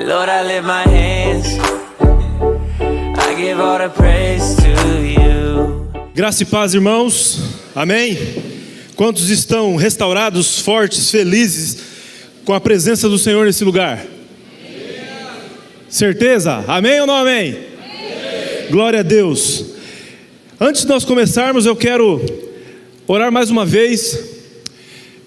Lord, I lift my hands, I give all the praise to you. Graça e paz, irmãos, amém? Quantos estão restaurados, fortes, felizes com a presença do Senhor nesse lugar? Certeza? Amém ou não amém? Amém. Glória a Deus. Antes de nós começarmos, eu quero orar mais uma vez,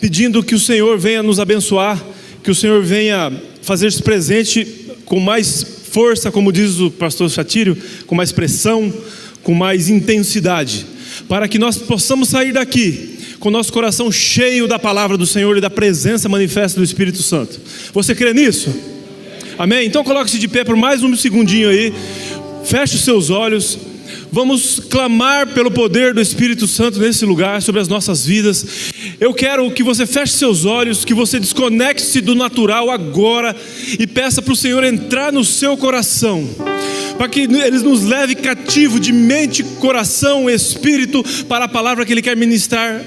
pedindo que o Senhor venha nos abençoar, que o Senhor venha fazer-se presente com mais força, como diz o pastor Chatírio, com mais pressão, com mais intensidade, para que nós possamos sair daqui com o nosso coração cheio da palavra do Senhor e da presença manifesta do Espírito Santo. Você crê nisso? Amém? Então coloque-se de pé por mais um segundinho aí, feche os seus olhos. Vamos clamar pelo poder do Espírito Santo nesse lugar, sobre as nossas vidas. Eu quero que você feche seus olhos, que você desconecte-se do natural agora e peça para o Senhor entrar no seu coração, para que Ele nos leve cativo de mente, coração, espírito, para a palavra que Ele quer ministrar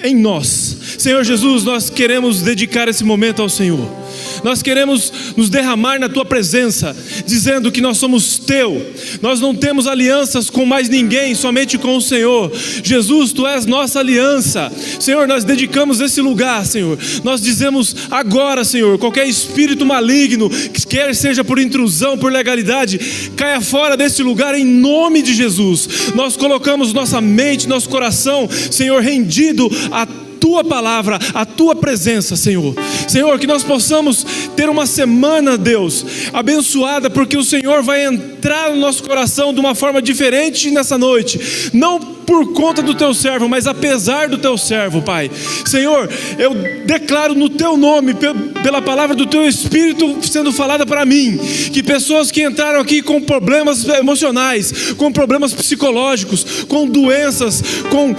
em nós. Senhor Jesus, nós queremos dedicar esse momento ao Senhor. Nós queremos nos derramar na Tua presença, dizendo que nós somos Teu. Nós não temos alianças com mais ninguém, somente com o Senhor. Jesus, Tu és nossa aliança. Senhor, nós dedicamos esse lugar, Senhor. Nós dizemos agora, Senhor, qualquer espírito maligno, quer seja por intrusão, por legalidade, caia fora desse lugar em nome de Jesus. Nós colocamos nossa mente, nosso coração, Senhor, rendido a Tua palavra, a Tua presença, Senhor. Senhor, que nós possamos ter uma semana, Deus, abençoada, porque o Senhor vai entrar no nosso coração de uma forma diferente nessa noite, não por conta do Teu servo, mas apesar do Teu servo, Pai. Senhor, eu declaro no Teu nome, pela palavra do Teu Espírito sendo falada para mim, que pessoas que entraram aqui com problemas emocionais, com problemas psicológicos, com doenças, com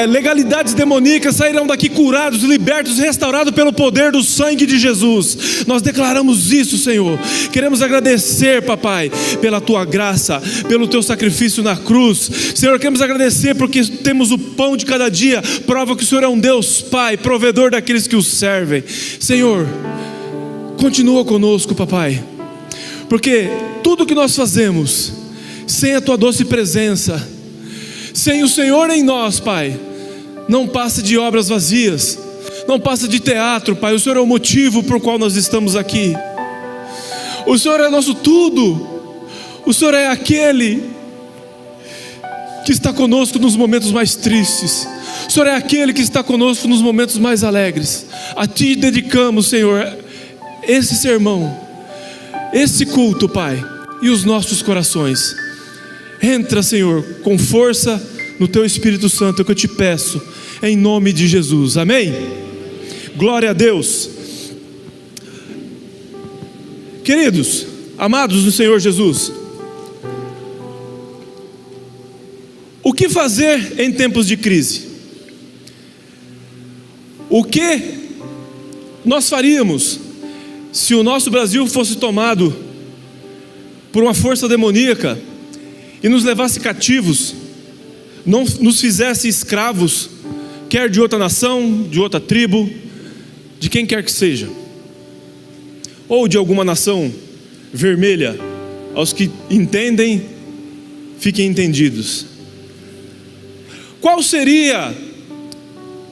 legalidades demoníacas, sairão daqui curados, libertos, restaurados pelo poder do sangue de Jesus. Nós declaramos isso, Senhor. Queremos agradecer, Papai, pela Tua graça, pelo Teu sacrifício na cruz. Senhor, queremos agradecer porque temos o pão de cada dia, prova que o Senhor é um Deus Pai, provedor daqueles que o servem. Senhor, continua conosco, Papai, porque tudo que nós fazemos sem a Tua doce presença, sem o Senhor em nós, Pai, não passa de obras vazias, não passa de teatro, Pai. O Senhor é o motivo por qual nós estamos aqui. O Senhor é nosso tudo. O Senhor é aquele que está conosco nos momentos mais tristes. O Senhor é aquele que está conosco nos momentos mais alegres. A Ti dedicamos, Senhor, esse sermão, esse culto, Pai, e os nossos corações. Entra, Senhor, com força no Teu Espírito Santo, é o que eu te peço, em nome de Jesus, amém? Glória a Deus. Queridos, amados do Senhor Jesus, o que fazer em tempos de crise? O que nós faríamos se o nosso Brasil fosse tomado por uma força demoníaca e nos levasse cativos, não nos fizesse escravos, quer de outra nação, de outra tribo, de quem quer que seja, ou de alguma nação vermelha? Aos que entendem, fiquem entendidos. Qual seria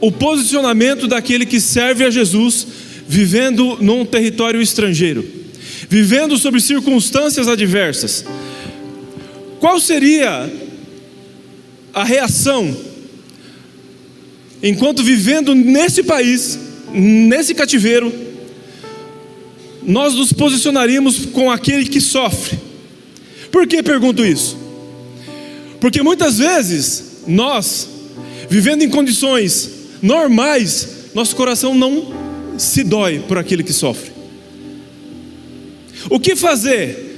o posicionamento daquele que serve a Jesus, vivendo num território estrangeiro, vivendo sob circunstâncias adversas? Qual seria a reação, enquanto vivendo nesse país, nesse cativeiro, nós nos posicionaríamos com aquele que sofre? Por que pergunto isso? Porque muitas vezes nós, vivendo em condições normais, nosso coração não se dói por aquele que sofre. O que fazer?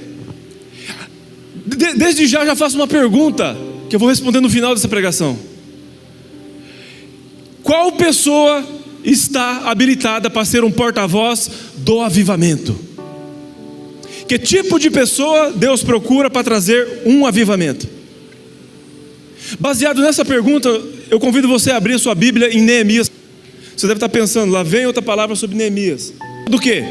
Desde já faço uma pergunta que eu vou responder no final dessa pregação. Qual pessoa está habilitada para ser um porta-voz do avivamento? Que tipo de pessoa Deus procura para trazer um avivamento? Baseado nessa pergunta, eu convido você a abrir a sua Bíblia em Neemias. Você deve estar pensando, lá vem outra palavra sobre Neemias. Do quê?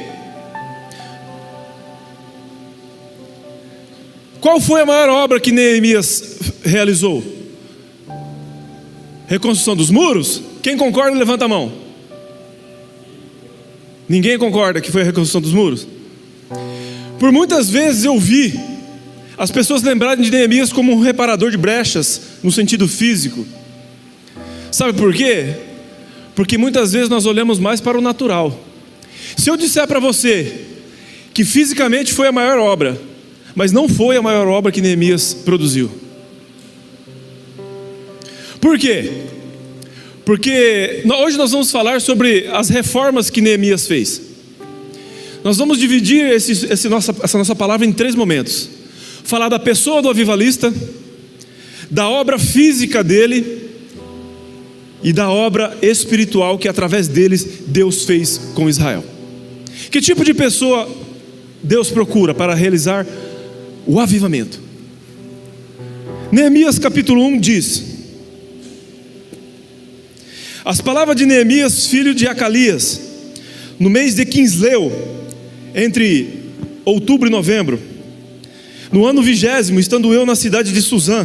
Qual foi a maior obra que Neemias realizou? Reconstrução dos muros? Quem concorda, levanta a mão. Ninguém concorda que foi a reconstrução dos muros? Por muitas vezes eu vi as pessoas lembrarem de Neemias como um reparador de brechas, no sentido físico. Sabe por quê? Porque muitas vezes nós olhamos mais para o natural. Se eu disser para você que fisicamente foi a maior obra, mas não foi a maior obra que Neemias produziu. Por quê? Porque hoje nós vamos falar sobre as reformas que Neemias fez. Nós vamos dividir essa nossa palavra em 3 momentos. Falar da pessoa do avivalista, da obra física dele e da obra espiritual que através deles Deus fez com Israel. Que tipo de pessoa Deus procura para realizar o avivamento? Neemias capítulo 1 diz: as palavras de Neemias, filho de Acalias, no mês de Quisleu, entre outubro e novembro, no ano 20º, estando eu na cidade de Suzã,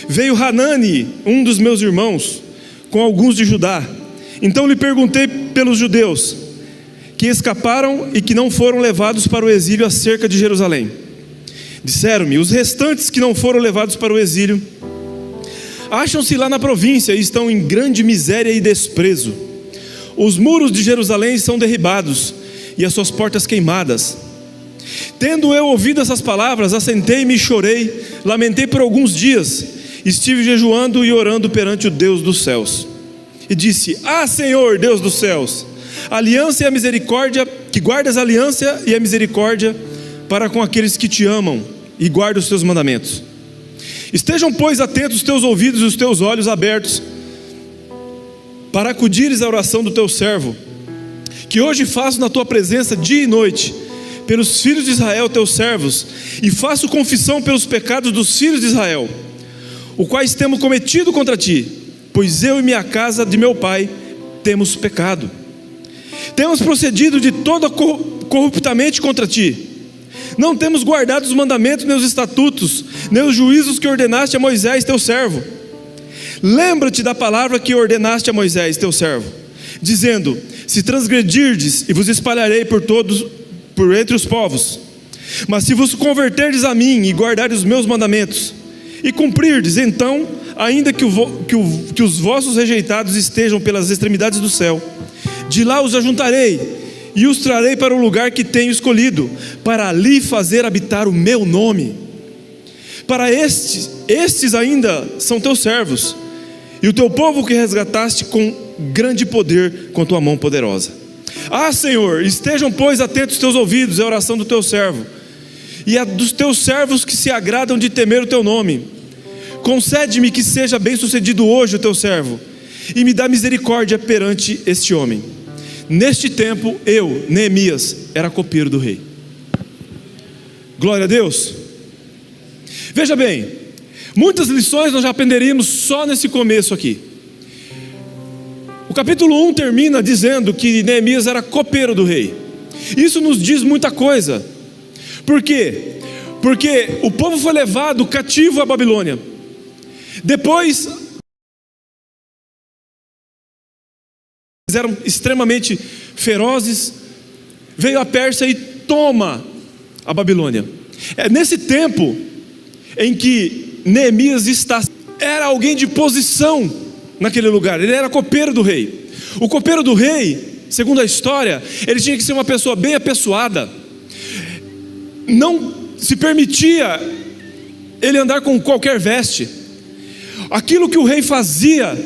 veio Hanani, um dos meus irmãos, com alguns de Judá. Então lhe perguntei pelos judeus que escaparam e que não foram levados para o exílio acerca de Jerusalém. Disseram-me: os restantes que não foram levados para o exílio acham-se lá na província e estão em grande miséria e desprezo. Os muros de Jerusalém são derribados e as suas portas queimadas. Tendo eu ouvido essas palavras, assentei-me e chorei, lamentei por alguns dias, estive jejuando e orando perante o Deus dos céus. E disse: ah, Senhor, Deus dos céus, a aliança e a misericórdia, que guardas a aliança e a misericórdia para com aqueles que te amam e guardam os teus mandamentos. Estejam, pois, atentos os teus ouvidos e os teus olhos abertos, para acudires à oração do teu servo, que hoje faço na tua presença dia e noite, pelos filhos de Israel, teus servos, e faço confissão pelos pecados dos filhos de Israel, os quais temos cometido contra ti, pois eu e minha casa de meu pai temos pecado. Temos procedido de toda corruptamente contra ti. Não temos guardado os mandamentos, nem os estatutos, nem os juízos que ordenaste a Moisés, teu servo. Lembra-te da palavra que ordenaste a Moisés, teu servo, dizendo: se transgredirdes, e vos espalharei por entre os povos. Mas se vos converterdes a mim e guardardes os meus mandamentos e cumprirdes, então, ainda que os vossos rejeitados estejam pelas extremidades do céu, de lá os ajuntarei e os trarei para o lugar que tenho escolhido, para ali fazer habitar o meu nome. Para estes ainda são teus servos, e o teu povo que resgataste com grande poder com tua mão poderosa. Ah, Senhor, estejam, pois, atentos os teus ouvidos à oração do teu servo, e a dos teus servos que se agradam de temer o teu nome. Concede-me que seja bem sucedido hoje o teu servo, e me dá misericórdia perante este homem. Neste tempo, eu, Neemias, era copeiro do rei. Glória a Deus. Veja bem, muitas lições nós já aprenderíamos só nesse começo aqui. O capítulo 1 termina dizendo que Neemias era copeiro do rei. Isso nos diz muita coisa. Por quê? Porque o povo foi levado cativo à Babilônia. Depois eram extremamente ferozes. Veio a Pérsia e toma a Babilônia. É nesse tempo em que Neemias era alguém de posição naquele lugar. Ele era copeiro do rei. O copeiro do rei, segundo a história, ele tinha que ser uma pessoa bem apessoada. Não se permitia ele andar com qualquer veste. Aquilo que o rei fazia,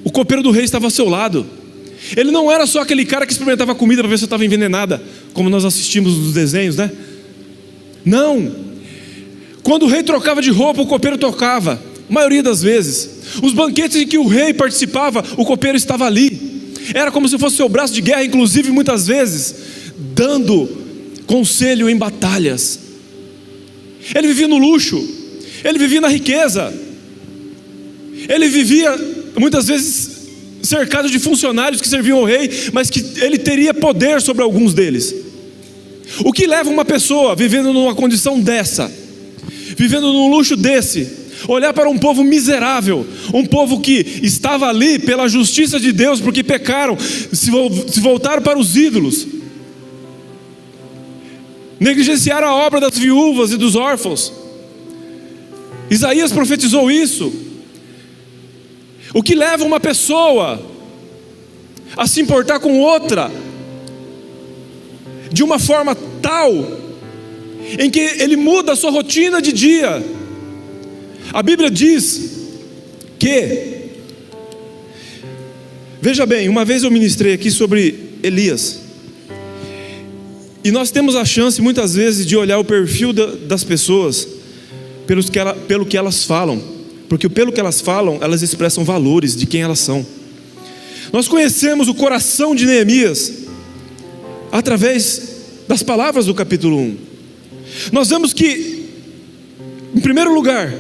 o copeiro do rei estava ao seu lado. Ele não era só aquele cara que experimentava comida para ver se estava envenenada, como nós assistimos nos desenhos, né? Não. Quando o rei trocava de roupa, o copeiro tocava, a maioria das vezes. Os banquetes em que o rei participava, o copeiro estava ali. Era como se fosse seu braço de guerra, inclusive muitas vezes dando conselho em batalhas. Ele vivia no luxo, ele vivia na riqueza, ele vivia muitas vezes cercado de funcionários que serviam ao rei, mas que ele teria poder sobre alguns deles. O que leva uma pessoa vivendo numa condição dessa? vivendo num luxo desse, olhar para um povo miserável, um povo que estava ali pela justiça de Deus, porque pecaram, se voltaram para os ídolos, negligenciaram a obra das viúvas e dos órfãos. Isaías profetizou isso. O que leva uma pessoa a se importar com outra de uma forma tal em que ele muda a sua rotina de dia. A Bíblia diz que, veja bem, uma vez eu ministrei aqui sobre Elias, e nós temos a chance muitas vezes de olhar o perfil das pessoas pelo que elas falam, porque pelo que elas falam, elas expressam valores de quem elas são. Nós conhecemos o coração de Neemias através das palavras do capítulo 1. Nós vemos que, em primeiro lugar,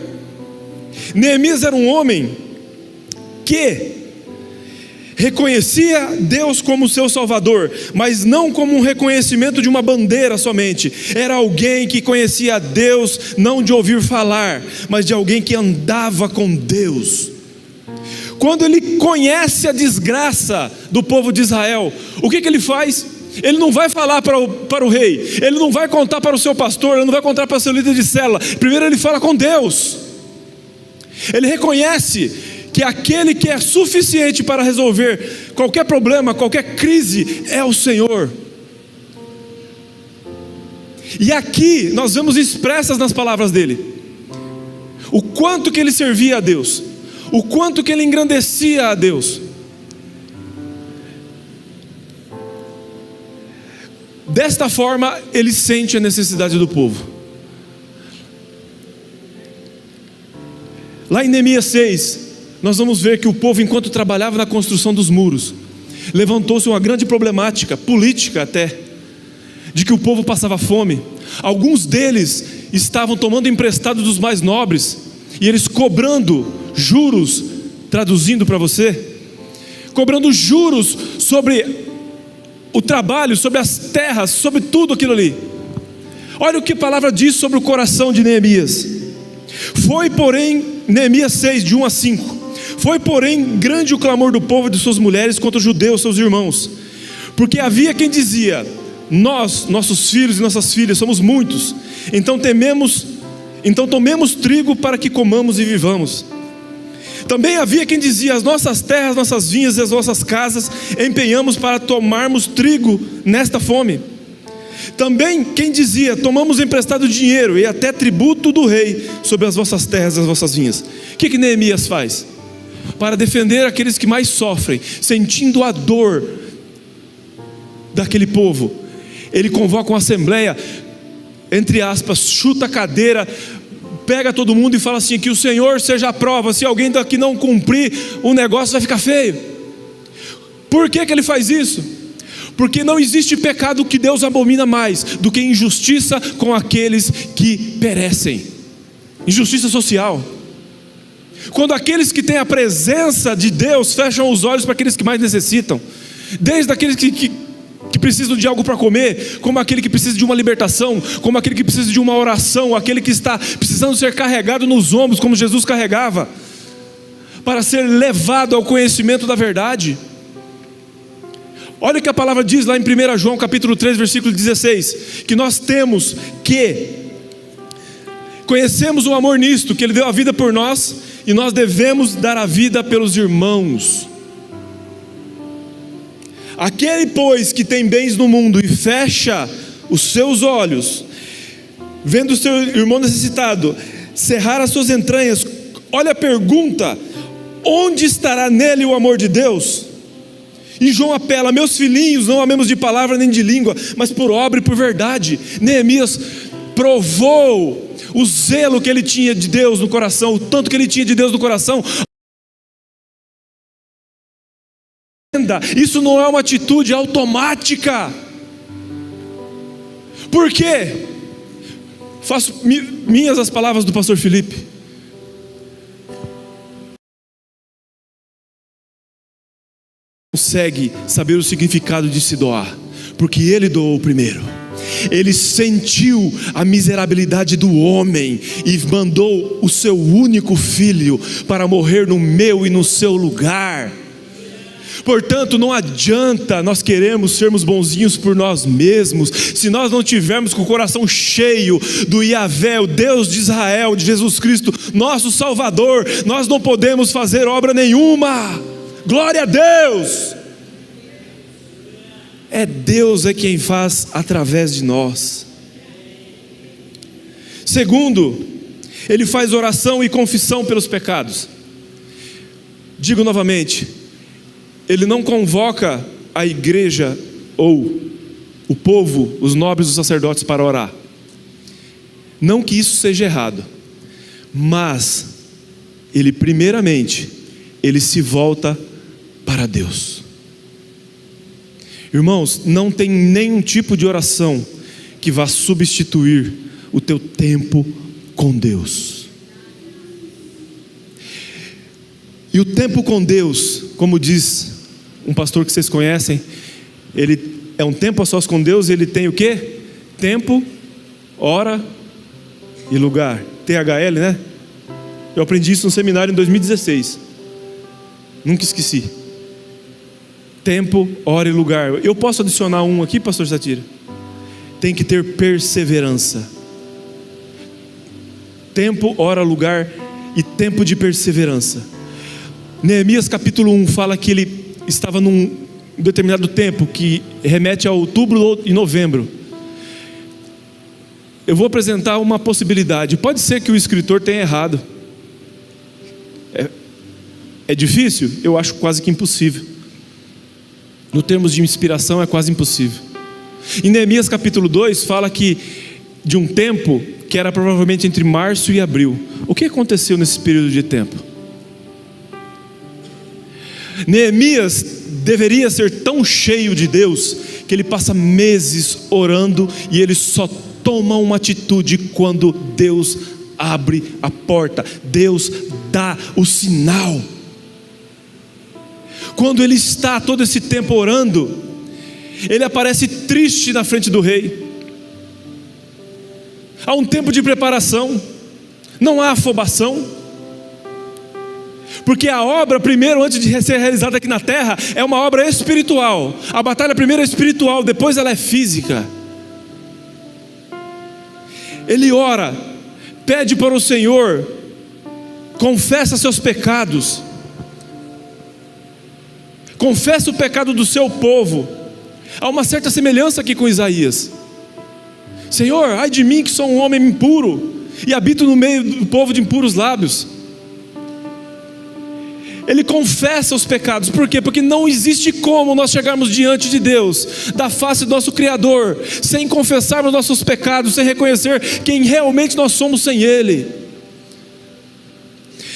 Neemias era um homem que reconhecia Deus como seu Salvador, mas não como um reconhecimento de uma bandeira somente. Era alguém que conhecia Deus não de ouvir falar, mas de alguém que andava com Deus. Quando ele conhece a desgraça do povo de Israel, o que ele faz? Ele não vai falar para o rei, ele não vai contar para o seu pastor, ele não vai contar para o seu líder de célula. Primeiro ele fala com Deus. Ele reconhece que aquele que é suficiente para resolver qualquer problema, qualquer crise, é o Senhor. E aqui nós vemos expressas nas palavras dele o quanto que ele servia a Deus, o quanto que ele engrandecia a Deus. Desta forma ele sente a necessidade do povo. Lá em Neemias 6, nós vamos ver que o povo, enquanto trabalhava na construção dos muros, levantou-se uma grande problemática, política até, de que o povo passava fome. Alguns deles estavam tomando emprestado dos mais nobres, e eles cobrando juros, traduzindo para você, cobrando juros sobre o trabalho, sobre as terras, sobre tudo aquilo ali. Olha o que a palavra diz sobre o coração de Neemias. Foi porém, Neemias 6, de 1 a 5, foi porém grande o clamor do povo e de suas mulheres contra os judeus, seus irmãos, porque havia quem dizia: nós, nossos filhos e nossas filhas somos muitos, então tomemos trigo para que comamos e vivamos. Também havia quem dizia: as nossas terras, nossas vinhas e as nossas casas empenhamos para tomarmos trigo nesta fome. Também quem dizia: tomamos emprestado dinheiro e até tributo do rei sobre as vossas terras e as vossas vinhas. O que Neemias faz? Para defender aqueles que mais sofrem, sentindo a dor daquele povo, ele convoca uma assembleia, entre aspas, chuta a cadeira, pega todo mundo e fala assim: que o Senhor seja a prova, se alguém daqui não cumprir, o negócio vai ficar feio. Por que ele faz isso? Porque não existe pecado que Deus abomina mais do que injustiça com aqueles que perecem. Injustiça social. Quando aqueles que têm a presença de Deus fecham os olhos para aqueles que mais necessitam, desde aqueles que precisam de algo para comer, como aquele que precisa de uma libertação, como aquele que precisa de uma oração, aquele que está precisando ser carregado nos ombros, como Jesus carregava, para ser levado ao conhecimento da verdade. Olha o que a palavra diz lá em 1 João capítulo 3, versículo 16, que nós temos que conhecemos o amor nisto, que Ele deu a vida por nós, e nós devemos dar a vida pelos irmãos. Aquele, pois, que tem bens no mundo e fecha os seus olhos, vendo o seu irmão necessitado, cerrar as suas entranhas, olha a pergunta: onde estará nele o amor de Deus? E João apela: meus filhinhos, não amemos de palavra nem de língua, mas por obra e por verdade. Neemias provou o zelo que ele tinha de Deus no coração, o tanto que ele tinha de Deus no coração. Isso não é uma atitude automática. Por quê? Faço minhas as palavras do pastor Felipe. Consegue saber o significado de se doar, porque ele doou primeiro. Ele sentiu a miserabilidade do homem e mandou o seu único filho para morrer no meu e no seu lugar. Portanto, não adianta nós queremos sermos bonzinhos por nós mesmos, se nós não tivermos com o coração cheio do Yahvé, o Deus de Israel, de Jesus Cristo, nosso Salvador. Nós não podemos fazer obra nenhuma. Glória a Deus! É Deus quem faz através de nós. Segundo, Ele faz oração e confissão pelos pecados. Digo novamente, Ele não convoca a igreja ou o povo, os nobres, os sacerdotes para orar. Não que isso seja errado, mas Ele primeiramente, Ele se volta para Deus. Irmãos, não tem nenhum tipo de oração que vá substituir o teu tempo com Deus. E o tempo com Deus, como diz um pastor que vocês conhecem, ele é um tempo a sós com Deus, e ele tem o quê? Tempo, hora e lugar. THL, né? Eu aprendi isso no seminário em 2016. Nunca esqueci. Tempo, hora e lugar. Eu posso adicionar um aqui, pastor Satira? Tem que ter perseverança. Tempo, hora, lugar e tempo de perseverança. Neemias capítulo 1 fala que ele estava num determinado tempo, que remete a outubro e novembro. Eu vou apresentar uma possibilidade. Pode ser que o escritor tenha errado. É difícil? Eu acho quase que impossível. No termos de inspiração é quase impossível. Em Neemias capítulo 2 fala que de um tempo que era provavelmente entre março e abril. O que aconteceu nesse período de tempo? Neemias deveria ser tão cheio de Deus que ele passa meses orando e ele só toma uma atitude quando Deus abre a porta, Deus dá o sinal. Quando ele está todo esse tempo orando, ele aparece triste na frente do rei. Há um tempo de preparação, não há afobação, porque a obra primeiro, antes de ser realizada aqui na terra, é uma obra espiritual. A batalha primeiro é espiritual, depois ela é física. Ele ora, pede para o Senhor, confessa seus pecados, confessa o pecado do seu povo. Há uma certa semelhança aqui com Isaías. Senhor, ai de mim que sou um homem impuro e habito no meio do povo de impuros lábios. Ele confessa os pecados. Por quê? Porque não existe como nós chegarmos diante de Deus, da face do nosso Criador, sem confessarmos nossos pecados, sem reconhecer quem realmente nós somos sem Ele.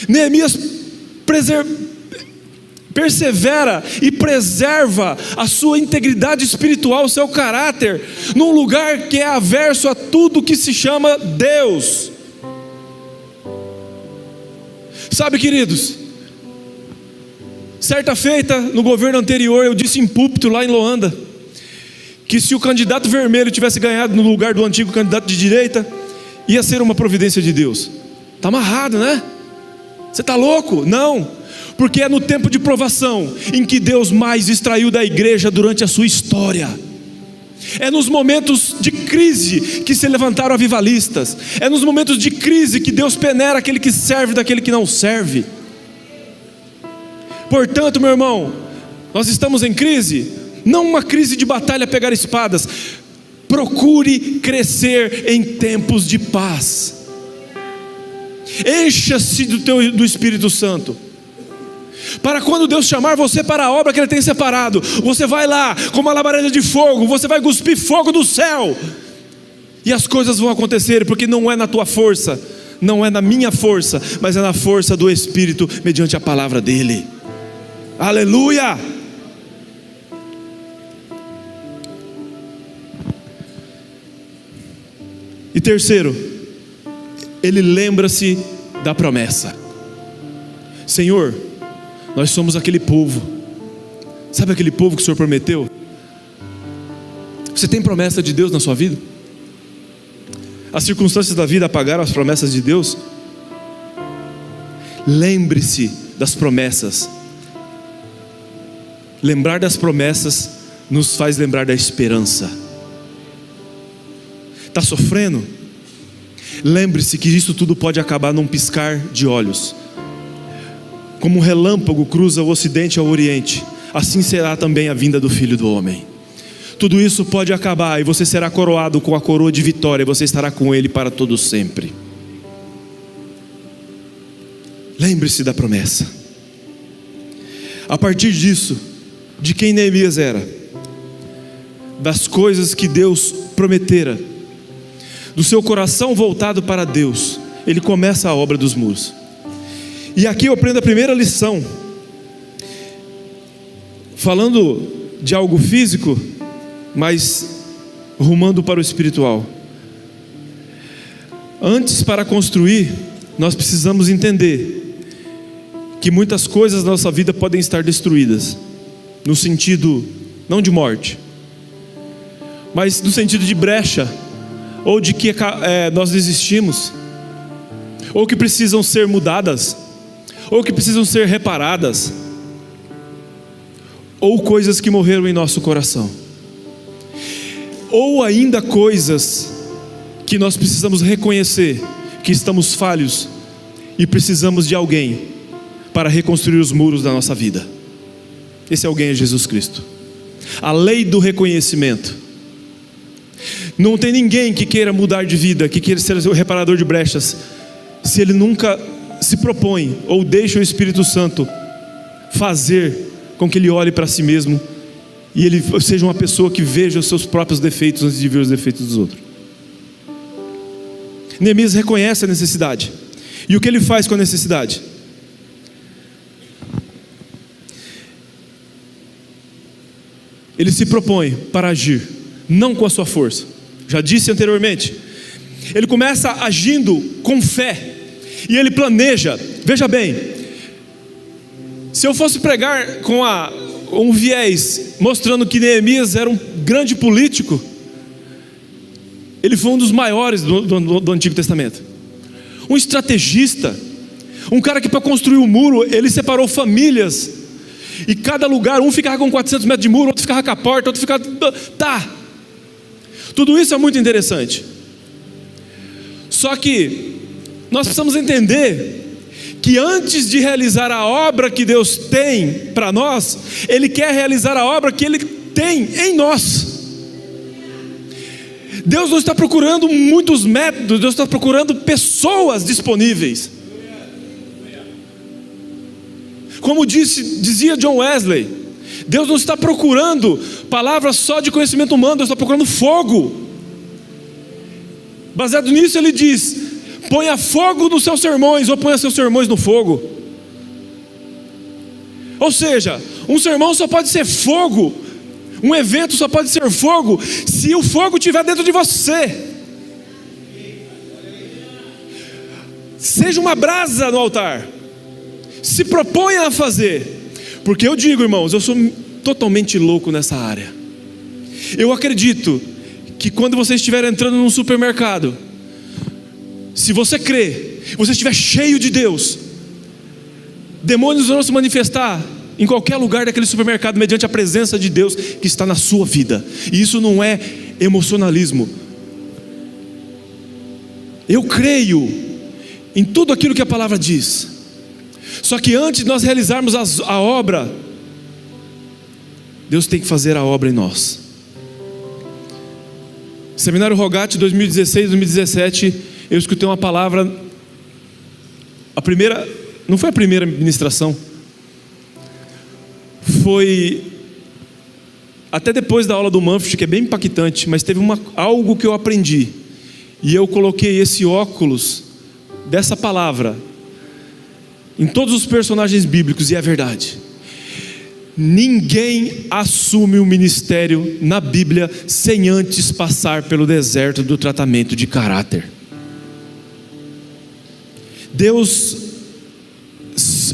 Neemias persevera e preserva a sua integridade espiritual, o seu caráter, num lugar que é averso a tudo que se chama Deus. Sabe, queridos, certa feita no governo anterior, eu disse em púlpito lá em Loanda, que se o candidato vermelho tivesse ganhado no lugar do antigo candidato de direita, ia ser uma providência de Deus. Está amarrado, né? Você está louco? Não. Porque é no tempo de provação em que Deus mais extraiu da igreja durante a sua história. É nos momentos de crise que se levantaram avivalistas. É nos momentos de crise que Deus peneira aquele que serve daquele que não serve. Portanto, meu irmão, nós estamos em crise, não uma crise de batalha pegar espadas. Procure crescer em tempos de paz. Encha-se do Espírito Santo, para quando Deus chamar você para a obra que Ele tem separado, você vai lá com uma labareda de fogo, você vai cuspir fogo do céu, e as coisas vão acontecer, porque não é na tua força, não é na minha força, mas é na força do Espírito, mediante a palavra dEle. Aleluia! E terceiro, ele lembra-se da promessa. Senhor, nós somos aquele povo. Sabe aquele povo que o Senhor prometeu? Você tem promessa de Deus na sua vida? As circunstâncias da vida apagaram as promessas de Deus? Lembre-se das promessas. Lembrar das promessas nos faz lembrar da esperança. Está sofrendo? Lembre-se que isso tudo pode acabar num piscar de olhos. Como um relâmpago cruza o ocidente ao oriente, assim será também a vinda do Filho do Homem. Tudo isso pode acabar e você será coroado com a coroa de vitória, e você estará com Ele para todo sempre. Lembre-se da promessa. A partir disso, de quem Neemias era, das coisas que Deus prometera, do seu coração voltado para Deus, ele começa a obra dos muros. E aqui eu aprendo a primeira lição, falando de algo físico, mas rumando para o espiritual. Antes, para construir, nós precisamos entender que muitas coisas da nossa vida podem estar destruídas, no sentido não de morte, mas no sentido de brecha, ou de que nós desistimos, ou que precisam ser mudadas, ou que precisam ser reparadas, ou coisas que morreram em nosso coração, ou ainda coisas que nós precisamos reconhecer que estamos falhos e precisamos de alguém para reconstruir os muros da nossa vida. Esse alguém é Jesus Cristo. A lei do reconhecimento. Não tem ninguém que queira mudar de vida, que queira ser o reparador de brechas, se ele nunca se propõe ou deixa o Espírito Santo fazer com que ele olhe para si mesmo e ele seja uma pessoa que veja os seus próprios defeitos antes de ver os defeitos dos outros. Neemias reconhece a necessidade. E o que ele faz com a necessidade? Ele se propõe para agir, não com a sua força. Já disse anteriormente, ele começa agindo com fé, e ele planeja. Veja bem, se eu fosse pregar com um viés mostrando que Neemias era um grande político, ele foi um dos maiores do Antigo Testamento, um estrategista, um cara que para construir o muro, ele separou famílias, e cada lugar, um ficava com 400 metros de muro, outro ficava com a porta, outro ficava... Tudo isso é muito interessante. Só que nós precisamos entender que antes de realizar a obra que Deus tem para nós, Ele quer realizar a obra que Ele tem em nós. Deus não está procurando muitos métodos, Deus está procurando pessoas disponíveis. Como dizia John Wesley, Deus não está procurando palavras só de conhecimento humano, Deus está procurando fogo. Baseado nisso ele diz: ponha fogo nos seus sermões, ou ponha seus sermões no fogo. Ou seja, um sermão só pode ser fogo, um evento só pode ser fogo, se o fogo estiver dentro de você. Seja uma brasa no altar, se proponha a fazer. Porque eu digo, irmãos, eu sou totalmente louco nessa área. Eu acredito que quando você estiver entrando num supermercado, se você crê, você estiver cheio de Deus, demônios vão se manifestar em qualquer lugar daquele supermercado, mediante a presença de Deus que está na sua vida. E isso não é emocionalismo. Eu creio em tudo aquilo que a palavra diz. Só que antes de nós realizarmos a obra, Deus tem que fazer a obra em nós. Seminário Rogate 2016, 2017, eu escutei uma palavra, não foi a primeira ministração, foi até depois da aula do Manfred, que é bem impactante, mas teve algo que eu aprendi, e eu coloquei esse óculos dessa palavra em todos os personagens bíblicos, e é verdade. Ninguém assume o ministério na Bíblia sem antes passar pelo deserto do tratamento de caráter. Deus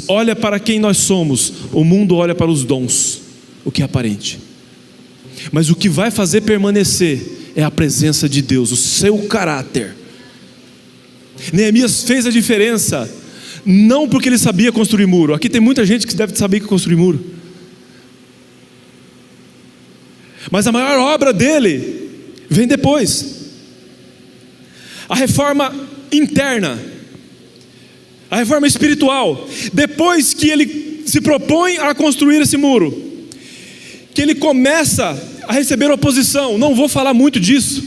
olha para quem nós somos, o mundo olha para os dons, o que é aparente. Mas o que vai fazer permanecer é a presença de Deus, o seu caráter. Neemias fez a diferença, não porque ele sabia construir muro. Aqui tem muita gente que deve saber construir muro, mas a maior obra dele vem depois. A reforma interna, a reforma espiritual. Depois que ele se propõe a construir esse muro, que ele começa a receber oposição. Não vou falar muito disso.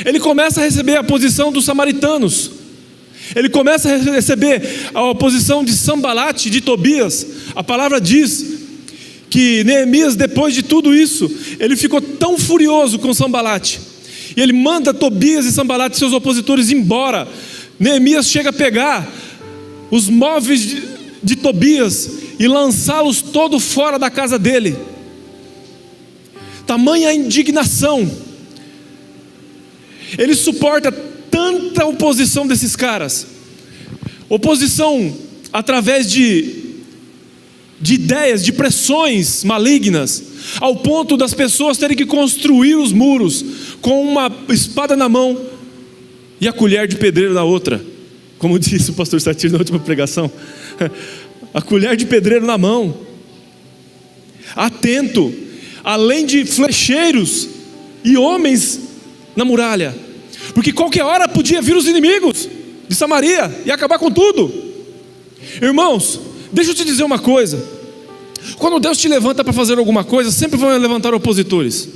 Ele começa a receber a oposição dos samaritanos. Ele começa a receber a oposição de Sambalate, de Tobias. A palavra diz que Neemias, depois de tudo isso, ele ficou tão furioso com Sambalate, e ele manda Tobias e Sambalate, seus opositores, embora. Neemias chega a pegar os móveis de Tobias e lançá-los todo fora da casa dele. Tamanha indignação. Ele suporta tanta oposição desses caras, oposição através de ideias, de pressões malignas, ao ponto das pessoas terem que construir os muros com uma espada na mão e a colher de pedreiro na outra, como disse o pastor Satiro na última pregação. A colher de pedreiro na mão, atento, além de flecheiros e homens na muralha, porque qualquer hora podia vir os inimigos de Samaria e acabar com tudo. Irmãos, deixa eu te dizer uma coisa: quando Deus te levanta para fazer alguma coisa, sempre vão levantar opositores,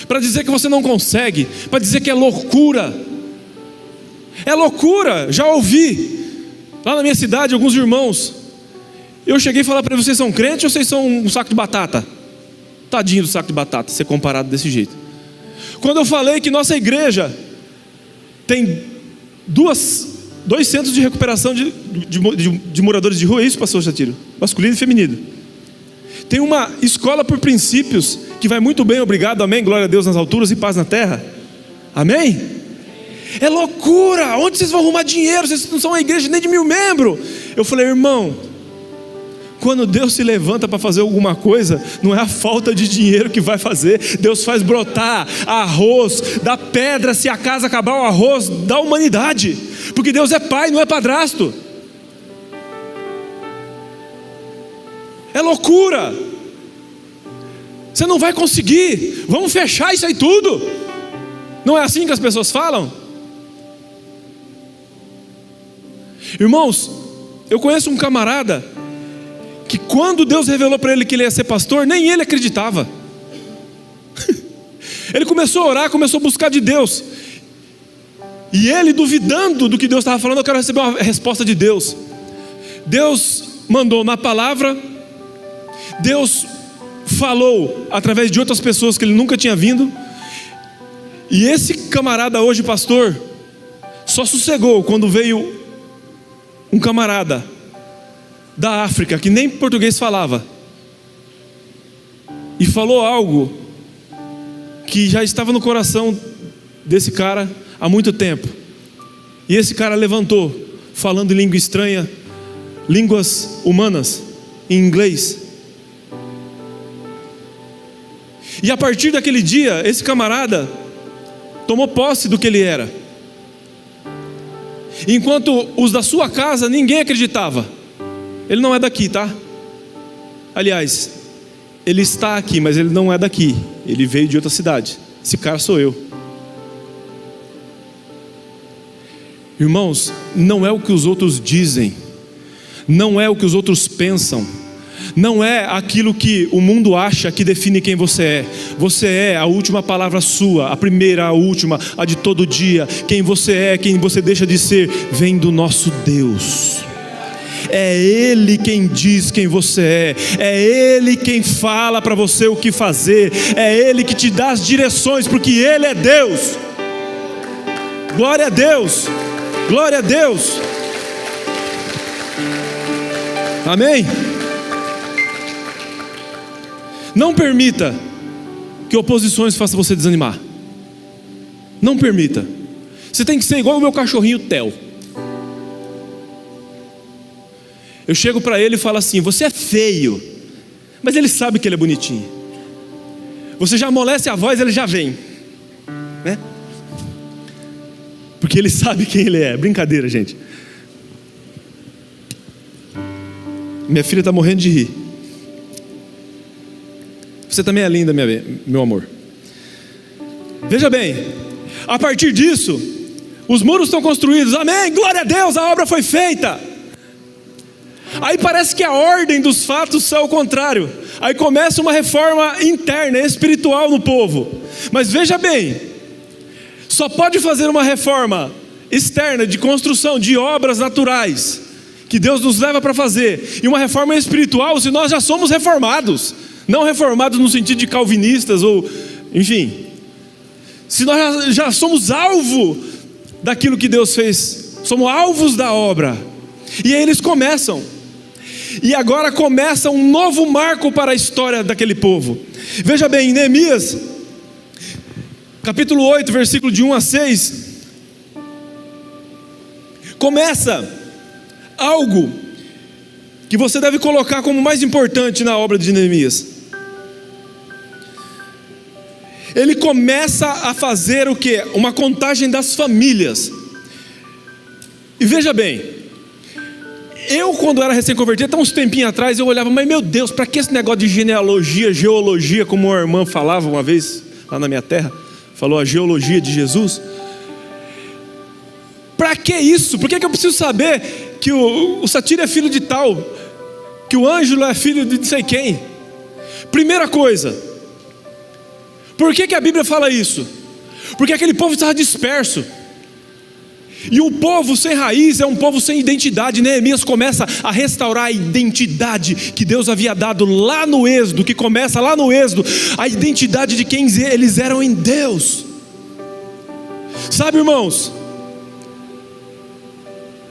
para dizer que você não consegue, para dizer que é loucura. É loucura. Já ouvi lá na minha cidade alguns irmãos, eu cheguei a falar para eles: vocês são crentes ou vocês são um saco de batata? Tadinho do saco de batata, ser comparado desse jeito. Quando eu falei que nossa igreja tem dois centros de recuperação de moradores de rua, é isso, pastor Satiro? Masculino e feminino. Tem uma escola por princípios que vai muito bem, obrigado, amém, glória a Deus nas alturas e paz na terra, amém? É loucura. Onde vocês vão arrumar dinheiro? Vocês não são uma igreja nem de 1000 membros. Eu falei: irmão, quando Deus se levanta para fazer alguma coisa, não é a falta de dinheiro que vai fazer. Deus faz brotar arroz da pedra, se a casa acabar, o arroz da humanidade, porque Deus é pai, não é padrasto. É loucura. Você não vai conseguir. Vamos fechar isso aí tudo. Não é assim que as pessoas falam? Irmãos, eu conheço um camarada que quando Deus revelou para ele que ele ia ser pastor, nem ele acreditava. Ele começou a orar, começou a buscar de Deus, e ele, duvidando do que Deus estava falando: eu quero receber uma resposta de Deus. Deus mandou na palavra, Deus falou através de outras pessoas que ele nunca tinha vindo. E esse camarada hoje, pastor, só sossegou quando veio um camarada da África, que nem português falava, e falou algo que já estava no coração desse cara há muito tempo. E esse cara levantou, falando em língua estranha, línguas humanas, em inglês. E a partir daquele dia, esse camarada tomou posse do que ele era, enquanto os da sua casa ninguém acreditava. Ele não é daqui, tá? Aliás, ele está aqui, mas ele não é daqui. Ele veio de outra cidade. Esse cara sou eu. Irmãos, não é o que os outros dizem, não é o que os outros pensam, não é aquilo que o mundo acha que define quem você é. Você é a última palavra sua, a primeira, a última, a de todo dia. Quem você é, quem você deixa de ser, vem do nosso Deus. É Ele quem diz quem você é Ele quem fala para você o que fazer, é Ele que te dá as direções, porque Ele é Deus. Glória a Deus, glória a Deus, amém? Não permita que oposições façam você desanimar. Não permita. Você tem que ser igual o meu cachorrinho Theo. Eu chego para ele e falo assim: você é feio, mas ele sabe que ele é bonitinho. você já amolece a voz, ele já vem, né? Porque ele sabe quem ele é. Brincadeira, gente. Minha filha está morrendo de rir. Você também é linda, meu amor. Veja bem, a partir disso, os muros estão construídos, amém, glória a Deus, a obra foi feita. Aí parece que a ordem dos fatos é o contrário. Aí começa uma reforma interna, espiritual no povo. Mas veja bem, só pode fazer uma reforma externa de construção, de obras naturais, que Deus nos leva para fazer, e uma reforma espiritual se nós já somos reformados. Não reformados no sentido de calvinistas ou, enfim, se nós já somos alvo daquilo que Deus fez, somos alvos da obra. E aí eles começam, e agora começa um novo marco para a história daquele povo. Veja bem, em Neemias, capítulo 8, versículo de 1 a 6, começa algo que você deve colocar como mais importante na obra de Neemias. Ele começa a fazer o quê? Uma contagem das famílias. E veja bem, eu quando era recém-convertido, até uns tempinhos atrás, eu olhava, mas meu Deus, para que esse negócio de genealogia, geologia, como uma irmã falava uma vez lá na minha terra, falou a geologia de Jesus? Para que isso? Por que eu preciso saber que o Satiro é filho de tal, que o Ângelo é filho de não sei quem? Primeira coisa, por que a Bíblia fala isso? Porque aquele povo estava disperso, e um povo sem raiz é um povo sem identidade. Neemias começa a restaurar a identidade que Deus havia dado lá no Êxodo, que começa lá no Êxodo, a identidade de quem eles eram em Deus. Sabe, irmãos,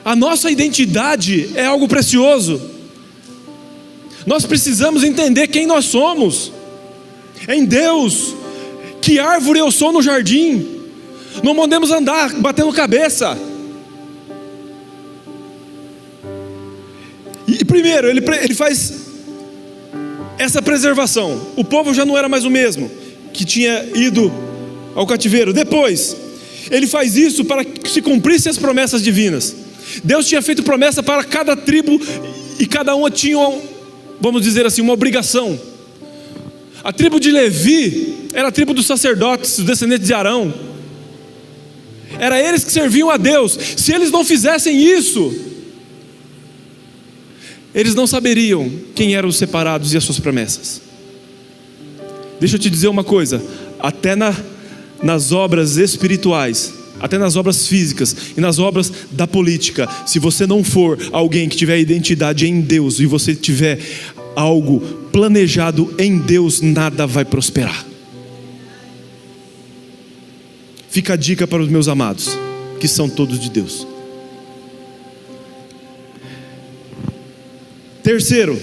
a nossa identidade é algo precioso. Nós precisamos entender quem nós somos em Deus. Que árvore eu sou no jardim. Não podemos andar batendo cabeça. E primeiro, ele faz essa preservação. O povo já não era mais o mesmo que tinha ido ao cativeiro. Depois, ele faz isso para que se cumprissem as promessas divinas. Deus tinha feito promessa para cada tribo, e cada uma tinha, vamos dizer assim, uma obrigação. A tribo de Levi era a tribo dos sacerdotes, os descendentes de Arão. Era eles que serviam a Deus. Se eles não fizessem isso, eles não saberiam quem eram os separados e as suas promessas. Deixa eu te dizer uma coisa, até nas obras espirituais, até nas obras físicas e nas obras da política, se você não for alguém que tiver identidade em Deus, e você tiver algo planejado em Deus, nada vai prosperar. Fica a dica para os meus amados, que são todos de Deus. Terceiro,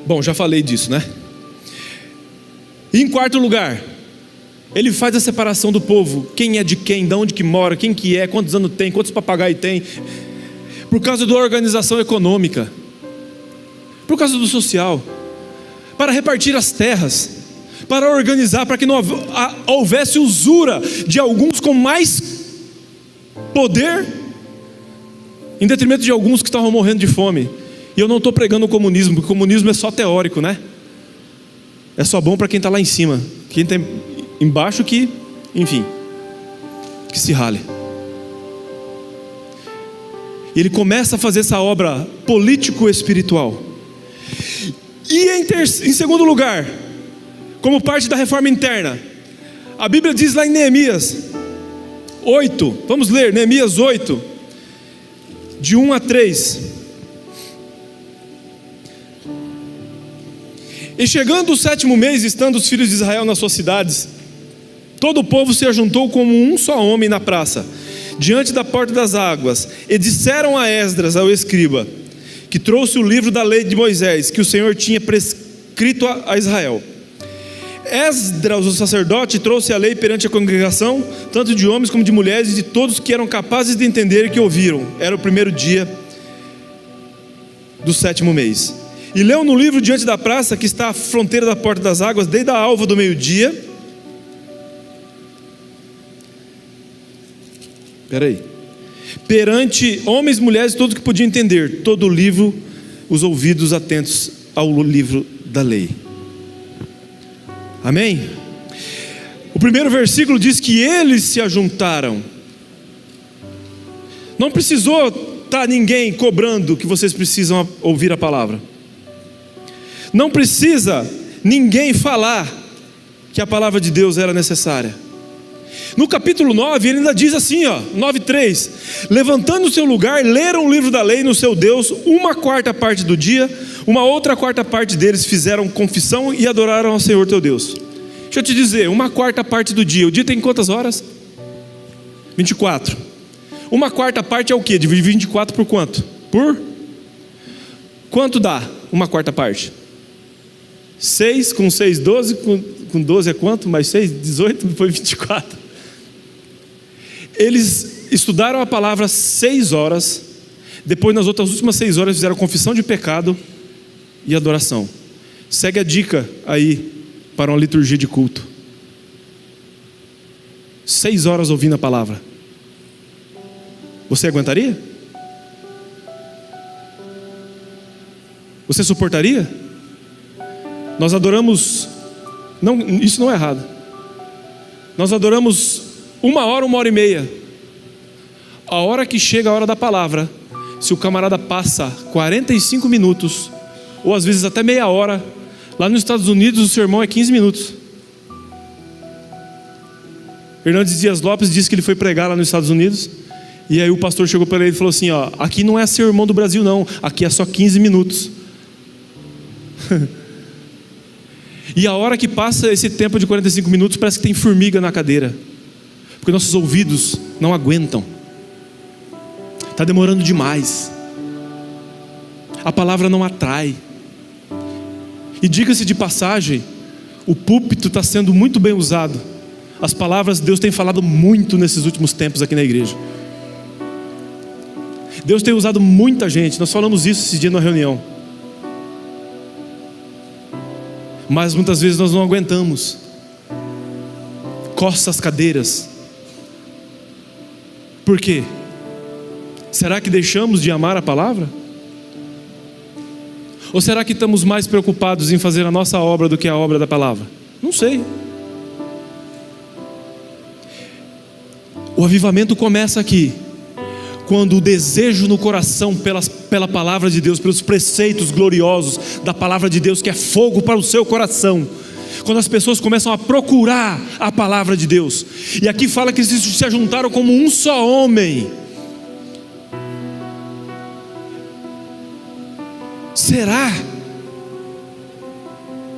bom, já falei disso, né? E em quarto lugar, ele faz a separação do povo. Quem é de quem, de onde que mora, quem que é, quantos anos tem, quantos papagaios tem. Por causa da organização econômica, por causa do social, para repartir as terras, para organizar, para que não houvesse usura de alguns com mais poder, em detrimento de alguns que estavam morrendo de fome. E eu não estou pregando o comunismo, porque o comunismo é só teórico, né? É só bom para quem está lá em cima. Quem está embaixo que, enfim, que se rale. E ele começa a fazer essa obra político-espiritual. E em segundo lugar, como parte da reforma interna, a Bíblia diz lá em Neemias 8, vamos ler Neemias 8, de 1 a 3. E chegando o 7º mês, estando os filhos de Israel nas suas cidades, todo o povo se ajuntou como um só homem na praça, diante da porta das águas, e disseram a Esdras, ao escriba, que trouxe o livro da lei de Moisés, que o Senhor tinha prescrito a Israel. Esdras, o sacerdote, trouxe a lei perante a congregação, tanto de homens como de mulheres, e de todos que eram capazes de entender e que ouviram. Era o primeiro dia do 7º mês. E leu no livro diante da praça, que está à fronteira da porta das águas, desde a alva do meio-dia. Perante homens, mulheres, todos que podiam entender, todo o livro, os ouvidos atentos ao livro da lei. Amém? O primeiro versículo diz que eles se ajuntaram. Não precisou estar ninguém cobrando que vocês precisam ouvir a palavra. Não precisa ninguém falar que a palavra de Deus era necessária. No capítulo 9, ele ainda diz assim, 9:3: levantando o seu lugar, leram o livro da lei no seu Deus, 1/4 parte do dia, uma outra 1/4 parte deles fizeram confissão e adoraram ao Senhor teu Deus. Deixa eu te dizer, 1/4 parte do dia, o dia tem quantas horas? 24. 1/4 parte é o quê? Divide 24 por quanto? Quanto dá 1/4 parte? 6, com 6, 12, com 12 é quanto? Mais 6, 18, depois 24. Eles estudaram a palavra 6 horas, depois nas outras últimas 6 horas fizeram confissão de pecado e adoração. Segue a dica aí para uma liturgia de culto. 6 horas ouvindo a palavra. Você aguentaria? Você suportaria? Nós adoramos, não, isso não é errado. Nós adoramos 1 hora, 1h30. A hora que chega a hora da palavra, se o camarada passa 45 minutos, ou às vezes até meia hora, lá nos Estados Unidos o sermão é 15 minutos. Hernandes Dias Lopes disse que ele foi pregar lá nos Estados Unidos, e aí o pastor chegou para ele e falou assim, aqui não é sermão do Brasil não, aqui é só 15 minutos. E a hora que passa esse tempo de 45 minutos, parece que tem formiga na cadeira, porque nossos ouvidos não aguentam. Está demorando demais. A palavra não atrai. E diga-se de passagem, o púlpito está sendo muito bem usado. As palavras, Deus tem falado muito nesses últimos tempos aqui na igreja. Deus tem usado muita gente. Nós falamos isso esse dia na reunião. Mas muitas vezes nós não aguentamos. Coça as cadeiras. Por quê? Será que deixamos de amar a palavra? Ou será que estamos mais preocupados em fazer a nossa obra do que a obra da palavra? Não sei. O avivamento começa aqui, quando o desejo no coração pela palavra de Deus, pelos preceitos gloriosos da palavra de Deus, que é fogo para o seu coração, quando as pessoas começam a procurar a palavra de Deus. E aqui fala que eles se ajuntaram como um só homem. Será?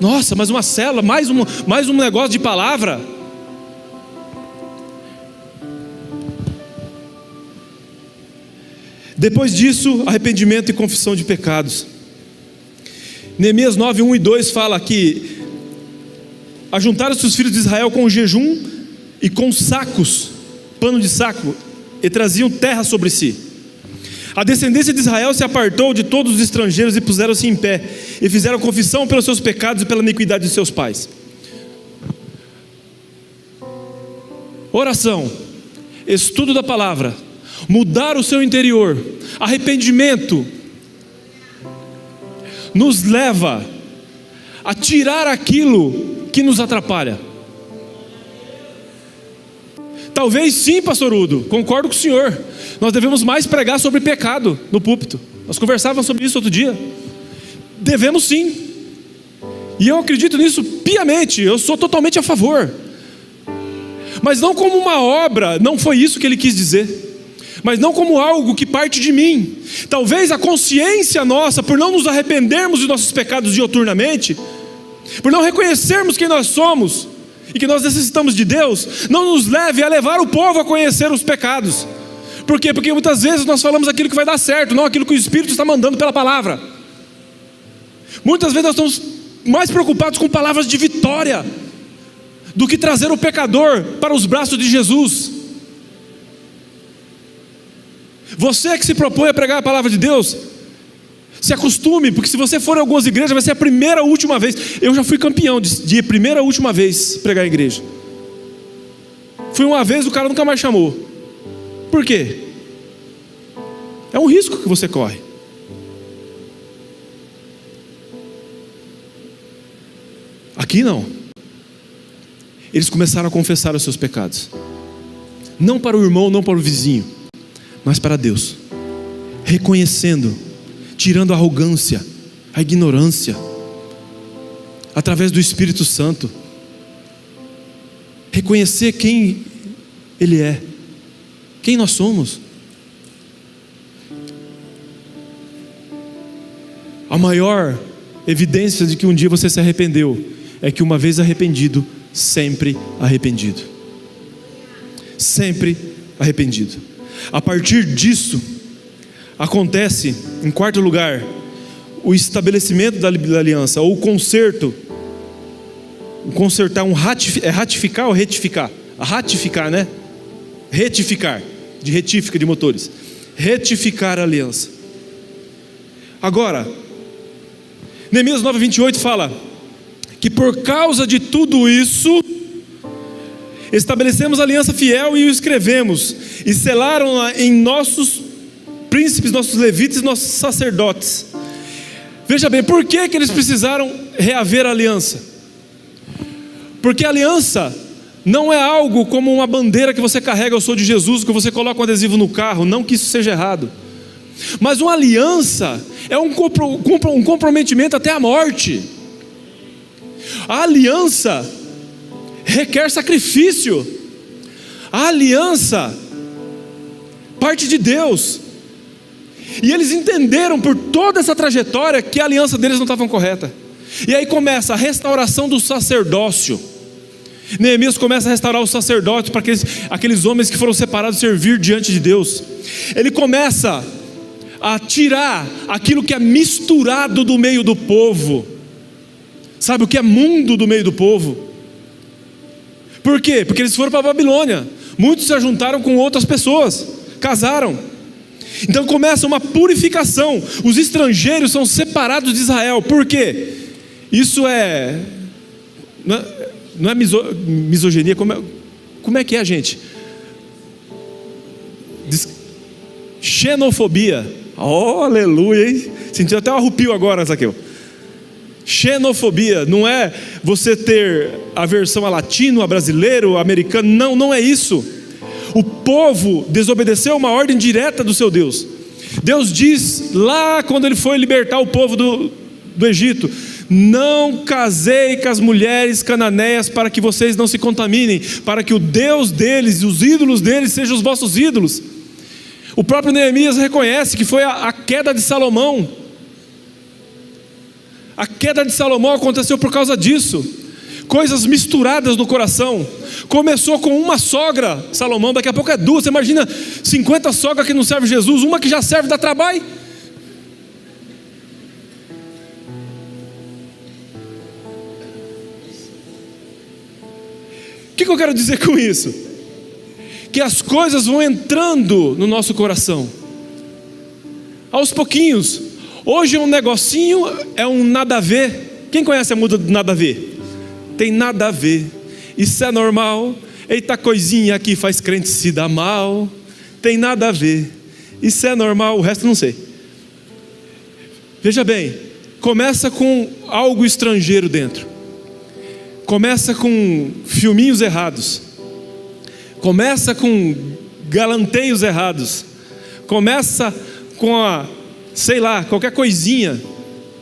Nossa, mas uma célula, mais um negócio de palavra. Depois disso, arrependimento e confissão de pecados. Neemias 9, 1 e 2 fala que ajuntaram-se os filhos de Israel com jejum e com sacos, pano de saco, e traziam terra sobre si. A descendência de Israel se apartou de todos os estrangeiros e puseram-se em pé, e fizeram confissão pelos seus pecados e pela iniquidade de seus pais. Oração, estudo da palavra, mudar o seu interior, arrependimento, nos leva a tirar aquilo que nos atrapalha. Talvez sim, pastor Udo, concordo com o senhor, nós devemos mais pregar sobre pecado no púlpito. Nós conversávamos sobre isso outro dia. Devemos sim, e eu acredito nisso piamente, eu sou totalmente a favor, mas não como uma obra, não foi isso que ele quis dizer, mas não como algo que parte de mim. Talvez a consciência nossa, por não nos arrependermos de nossos pecados dioturnamente, por não reconhecermos quem nós somos e que nós necessitamos de Deus, não nos leve a levar o povo a conhecer os pecados. Por quê? Porque muitas vezes nós falamos aquilo que vai dar certo, não aquilo que o Espírito está mandando pela palavra. Muitas vezes nós estamos mais preocupados com palavras de vitória do que trazer o pecador para os braços de Jesus. Você que se propõe a pregar a palavra de Deus, Se acostume, porque se você for em algumas igrejas, vai ser a primeira e última vez. Eu já fui campeão de primeira e última vez pregar em igreja. Fui uma vez, o cara nunca mais chamou. Por quê? É um risco que você corre. Aqui não. Eles começaram a confessar os seus pecados. Não para o irmão, não para o vizinho, mas para Deus. Reconhecendo, tirando a arrogância, a ignorância, através do Espírito Santo. Reconhecer quem Ele é, quem nós somos. A maior evidência de que um dia você se arrependeu é que uma vez arrependido, sempre arrependido. Sempre arrependido. A partir disso, acontece, em quarto lugar, o estabelecimento da aliança, ou o conserto. O consertar, é ratificar ou retificar? Ratificar, né? Retificar, de retífica de motores. Retificar a aliança. Agora, Neemias 9:28 fala que por causa de tudo isso, estabelecemos aliança fiel e o escrevemos, e selaram-na em nossos príncipes, nossos levitas e nossos sacerdotes. Veja bem, por que eles precisaram reaver a aliança? Porque a aliança não é algo como uma bandeira que você carrega, eu sou de Jesus, que você coloca um adesivo no carro, não que isso seja errado. Mas uma aliança é um comprometimento até a morte. A aliança requer sacrifício. A aliança parte de Deus. E eles entenderam por toda essa trajetória que a aliança deles não estava correta. E aí começa a restauração do sacerdócio. Neemias começa a restaurar o sacerdócio para aqueles homens que foram separados servir diante de Deus. Ele começa a tirar aquilo que é misturado do meio do povo. Sabe o que é mundo do meio do povo? Por quê? Porque eles foram para a Babilônia. Muitos se juntaram com outras pessoas, casaram. Então começa uma purificação. Os estrangeiros são separados de Israel. Por quê? Isso não é misoginia. Como é que é, gente? Xenofobia. Oh, aleluia, hein? Senti até um arrepio agora, Zaqueu. Xenofobia não é você ter aversão a latino, a brasileiro, a americano. Não, não é isso. O povo desobedeceu uma ordem direta do seu Deus. Deus diz lá quando ele foi libertar o povo do Egito: não casei com as mulheres cananeias para que vocês não se contaminem, para que o Deus deles e os ídolos deles sejam os vossos ídolos. O próprio Neemias reconhece que foi a queda de Salomão. A queda de Salomão aconteceu por causa disso. Coisas misturadas no coração. Começou com uma sogra, Salomão, daqui a pouco é duas. Você imagina 50 sogras que não servem Jesus, uma que já serve dá trabalho. O que eu quero dizer com isso? Que as coisas vão entrando no nosso coração aos pouquinhos. Hoje é um negocinho, é um nada a ver. Quem conhece a música do nada a ver? Tem nada a ver, isso é normal. Eita coisinha que faz crente se dar mal. Tem nada a ver, isso é normal. O resto não sei. Veja bem, começa com algo estrangeiro dentro. Começa com filminhos errados. Começa com galanteios errados. Começa com sei lá, qualquer coisinha.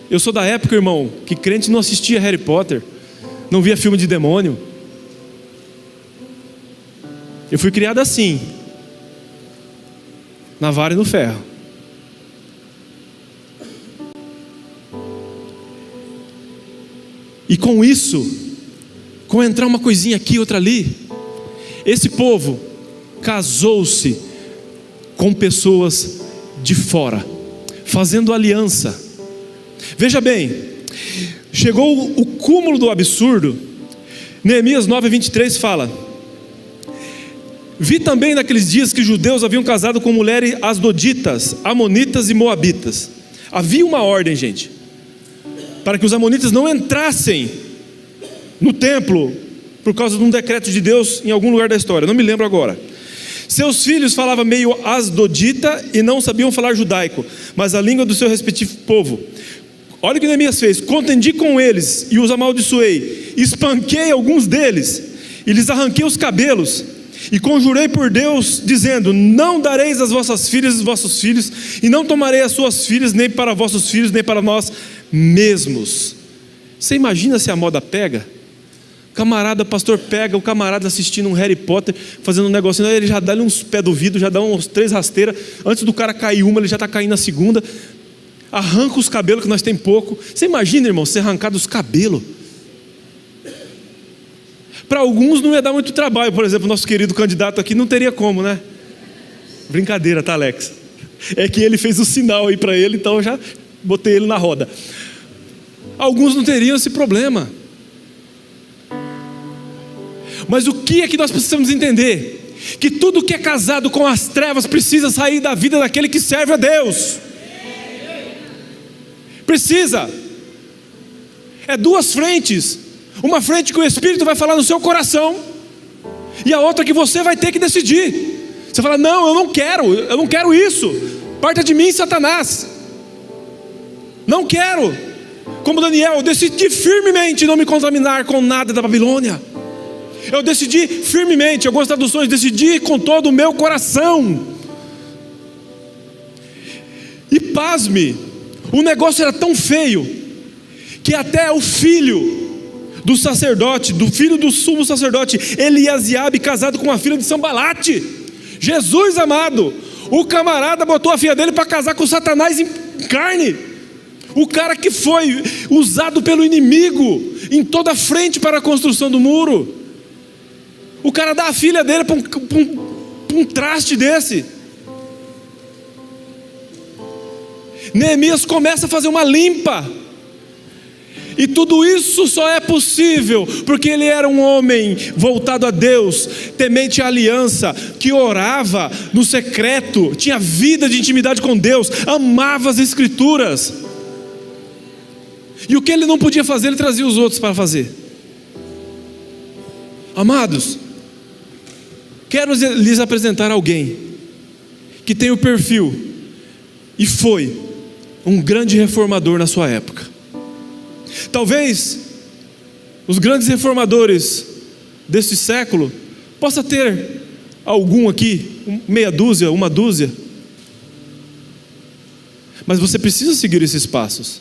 Eu sou da época, irmão, que crente não assistia Harry Potter, não via filme de demônio. Eu fui criado assim, na vara e no ferro. E com isso, com entrar uma coisinha aqui, outra ali, esse povo casou-se com pessoas de fora, fazendo aliança. Veja bem, chegou o cúmulo do absurdo. Neemias 9:23 fala: vi também naqueles dias que os judeus haviam casado com mulheres asdoditas, amonitas e moabitas. Havia uma ordem, gente, para que os amonitas não entrassem no templo por causa de um decreto de Deus em algum lugar da história, não me lembro agora. Seus filhos falavam meio asdodita e não sabiam falar judaico, mas a língua do seu respectivo povo. Olha o que Neemias fez: contendi com eles e os amaldiçoei, espanquei alguns deles e lhes arranquei os cabelos, e conjurei por Deus, dizendo: não dareis as vossas filhas aos vossos filhos, e não tomarei as suas filhas nem para vossos filhos, nem para nós mesmos. Você imagina se a moda pega? Camarada, pastor pega o camarada assistindo um Harry Potter, fazendo um negocinho, ele já dá uns pés do vidro, já dá uns 3 rasteiras, antes do cara cair uma, ele já está caindo a segunda, arranca os cabelos, que nós tem pouco. Você imagina, irmão, ser arrancado os cabelos? Para alguns não ia dar muito trabalho, por exemplo, nosso querido candidato aqui não teria como, né? Brincadeira, tá, Alex? É que ele fez o sinal aí para ele, então eu já botei ele na roda. Alguns não teriam esse problema. Mas o que é que nós precisamos entender? Que tudo que é casado com as trevas precisa sair da vida daquele que serve a Deus. Precisa. É 2 frentes. Uma frente que o Espírito vai falar no seu coração, e a outra que você vai ter que decidir. Você fala: não, eu não quero isso. Parta de mim, Satanás. Não quero. Como Daniel, eu decidi firmemente não me contaminar com nada da Babilônia. Eu decidi firmemente, algumas traduções, decidi com todo o meu coração. E pasme, o negócio era tão feio, que até o filho do sacerdote, do filho do sumo sacerdote, Eliasiabe, casado com a filha de Sambalate, Jesus amado, o camarada botou a filha dele para casar com Satanás em carne. O cara que foi usado pelo inimigo em toda a frente para a construção do muro. O cara dá a filha dele para um traste desse. Neemias começa a fazer uma limpa. E tudo isso só é possível porque ele era um homem voltado a Deus, temente à aliança, que orava no secreto, tinha vida de intimidade com Deus, amava as Escrituras. E o que ele não podia fazer, ele trazia os outros para fazer. Amados, quero lhes apresentar alguém que tem o perfil e foi um grande reformador na sua época. Talvez os grandes reformadores deste século possa ter algum aqui, meia dúzia, uma dúzia, mas você precisa seguir esses passos.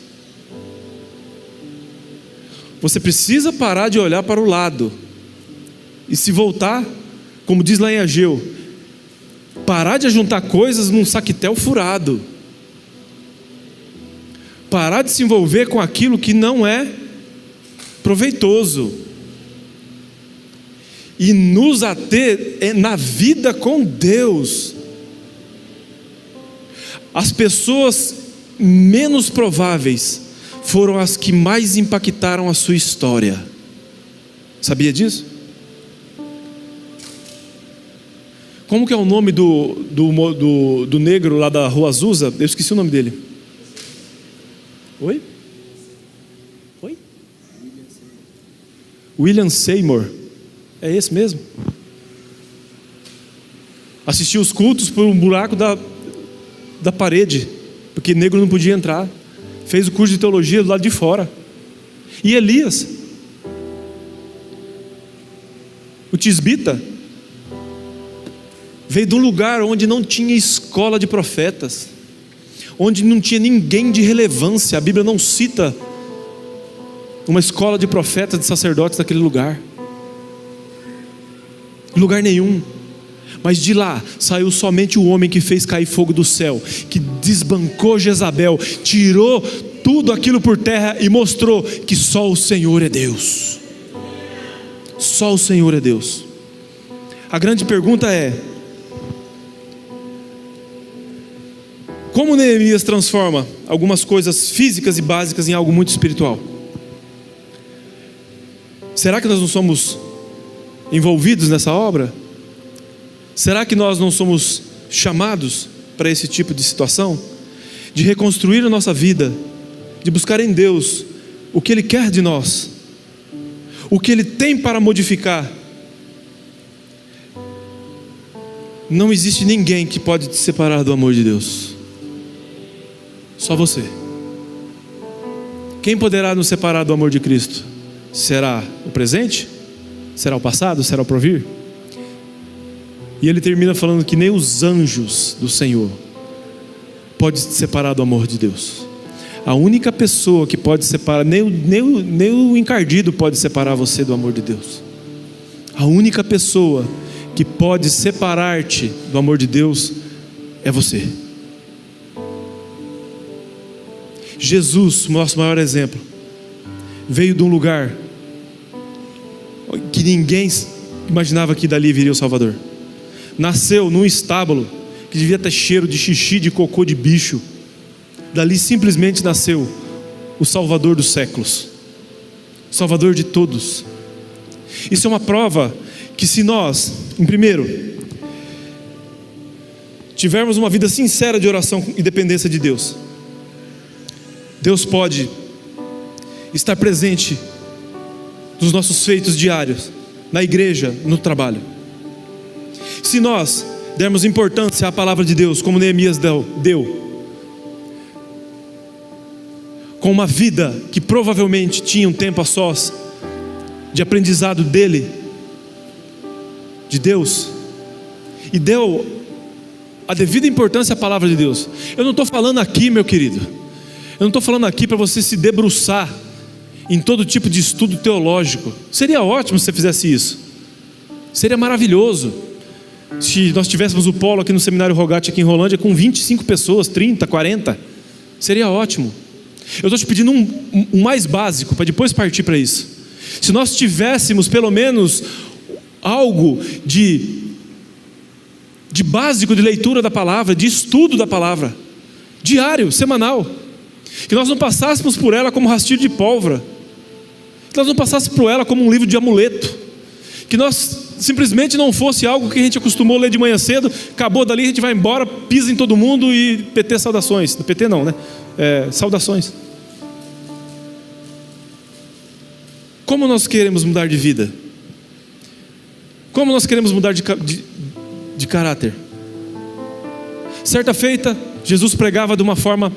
Você precisa parar de olhar para o lado e se voltar, como diz lá em Ageu, parar de ajuntar coisas num saquetel furado, parar de se envolver com aquilo que não é proveitoso e nos ater na vida com Deus. As pessoas menos prováveis foram as que mais impactaram a sua história. Sabia disso? Como que é o nome do negro lá da Rua Azusa? Eu esqueci o nome dele. Oi? William Seymour. É esse mesmo? Assistiu os cultos por um buraco da parede, porque negro não podia entrar. Fez o curso de teologia do lado de fora. E Elias, o tisbita, veio de um lugar onde não tinha escola de profetas, onde não tinha ninguém de relevância. A Bíblia não cita uma escola de profetas, de sacerdotes naquele lugar, lugar nenhum. Mas de lá saiu somente o homem que fez cair fogo do céu, que desbancou Jezabel, tirou tudo aquilo por terra e mostrou que só o Senhor é Deus. Só o Senhor é Deus. A grande pergunta é: como Neemias transforma algumas coisas físicas e básicas em algo muito espiritual? Será que nós não somos envolvidos nessa obra? Será que nós não somos chamados para esse tipo de situação? de reconstruir a nossa vida, de buscar em Deus o que Ele quer de nós, o que Ele tem para modificar, não existe ninguém que pode te separar do amor de Deus. Só você. Quem poderá nos separar do amor de Cristo? Será o presente? Será o passado? Será o porvir? E ele termina falando que nem os anjos do Senhor podem se separar do amor de Deus. A única pessoa que pode separar, nem o encardido pode separar você do amor de Deus. A única pessoa que pode separar-te do amor de Deus é você. Jesus, nosso maior exemplo, veio de um lugar que ninguém imaginava que dali viria o Salvador. Nasceu num estábulo que devia ter cheiro de xixi, de cocô de bicho. Dali simplesmente nasceu o Salvador dos séculos, Salvador de todos. Isso é uma prova que, se nós, em primeiro, tivermos uma vida sincera de oração e dependência de Deus, Deus pode estar presente nos nossos feitos diários, na igreja, no trabalho. Se nós dermos importância à palavra de Deus, como Neemias deu, com uma vida que provavelmente tinha um tempo a sós, de aprendizado dele, de Deus, e deu a devida importância à palavra de Deus. Eu não estou falando aqui, meu querido, eu não estou falando aqui para você se debruçar em todo tipo de estudo teológico. Seria ótimo se você fizesse isso, seria maravilhoso se nós tivéssemos o polo aqui no Seminário Rogate, aqui em Rolândia, com 25 pessoas, 30, 40, seria ótimo. Eu estou te pedindo um mais básico, para depois partir para isso. Se nós tivéssemos pelo menos algo de básico de leitura da palavra, de estudo da palavra, diário, semanal, que nós não passássemos por ela como rastilho de pólvora, que nós não passássemos por ela como um livro de amuleto, que nós simplesmente não fosse algo que a gente acostumou a ler de manhã cedo, acabou dali, a gente vai embora, pisa em todo mundo e PT saudações. PT não, né? Saudações. Como nós queremos mudar de vida? Como nós queremos mudar de caráter? Certa feita, Jesus pregava de uma forma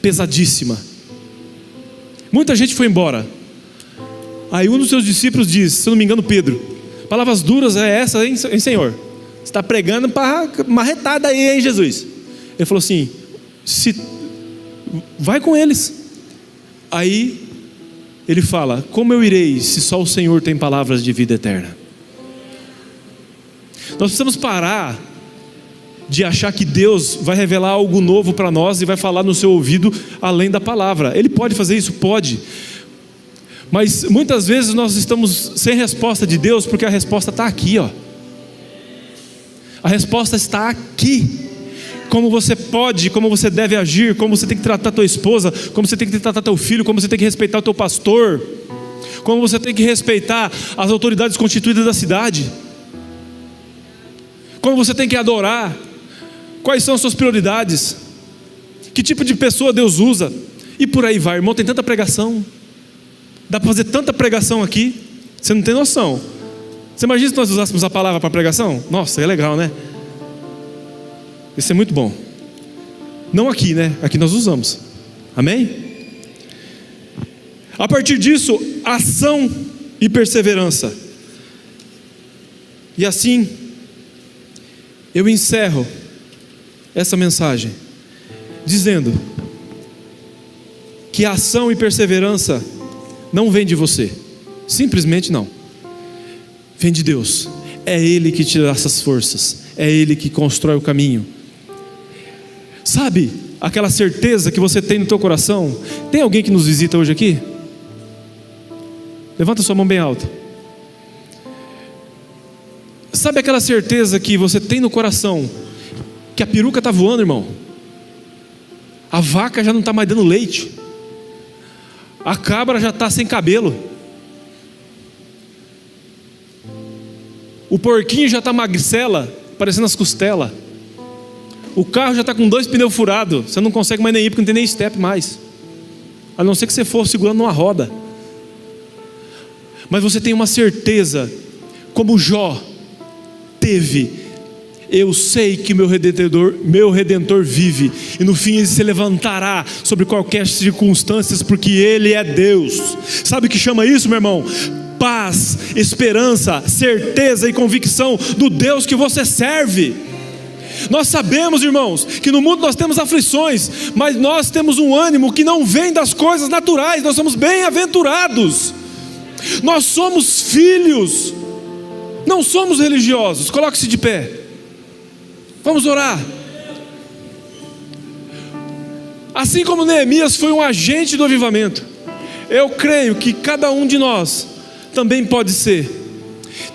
pesadíssima. Muita gente foi embora. Aí um dos seus discípulos diz, se eu não me engano Pedro, palavras duras é essa, hein Senhor? Você está pregando para marretada aí, hein Jesus? Ele falou assim, vai com eles. Aí ele fala, como eu irei se só o Senhor tem palavras de vida eterna? Nós precisamos parar de achar que Deus vai revelar algo novo para nós e vai falar no seu ouvido além da palavra. Ele pode fazer isso? Pode. Mas muitas vezes nós estamos sem resposta de Deus, porque a resposta está aqui, ó. A resposta está aqui. Como você pode, como você deve agir, como você tem que tratar tua esposa, como você tem que tratar teu filho, como você tem que respeitar o teu pastor, como você tem que respeitar as autoridades constituídas da cidade, como você tem que adorar, quais são as suas prioridades, que tipo de pessoa Deus usa, e por aí vai. Irmão, tem tanta pregação, dá para fazer tanta pregação aqui, você não tem noção. Você imagina se nós usássemos a palavra para pregação? Nossa, é legal, né? Isso é muito bom. Não aqui, né? Aqui nós usamos. Amém? A partir disso, ação e perseverança. E assim, eu encerro essa mensagem dizendo que a ação e perseverança não vem de você, simplesmente não. Vem de Deus. É Ele que te dá essas forças, é Ele que constrói o caminho. Sabe aquela certeza que você tem no teu coração? Tem alguém que nos visita hoje aqui? Levanta sua mão bem alta. Sabe aquela certeza que você tem no coração, que a peruca está voando, irmão? A vaca já não está mais dando leite, a cabra já está sem cabelo, o porquinho já está magricela, parecendo as costelas, o carro já está com 2 pneus furados, você não consegue mais nem ir porque não tem nem step mais, a não ser que você for segurando uma roda. Mas você tem uma certeza, como Jó teve: eu sei que meu Redentor vive, e no fim ele se levantará sobre qualquer circunstância, porque Ele é Deus. Sabe o que chama isso, meu irmão? Paz, esperança, certeza e convicção do Deus que você serve. Nós sabemos, irmãos, que no mundo nós temos aflições, mas nós temos um ânimo que não vem das coisas naturais. Nós somos bem-aventurados, nós somos filhos, não somos religiosos. Coloque-se de pé, vamos orar. Assim como Neemias foi um agente do avivamento, eu creio que cada um de nós também pode ser.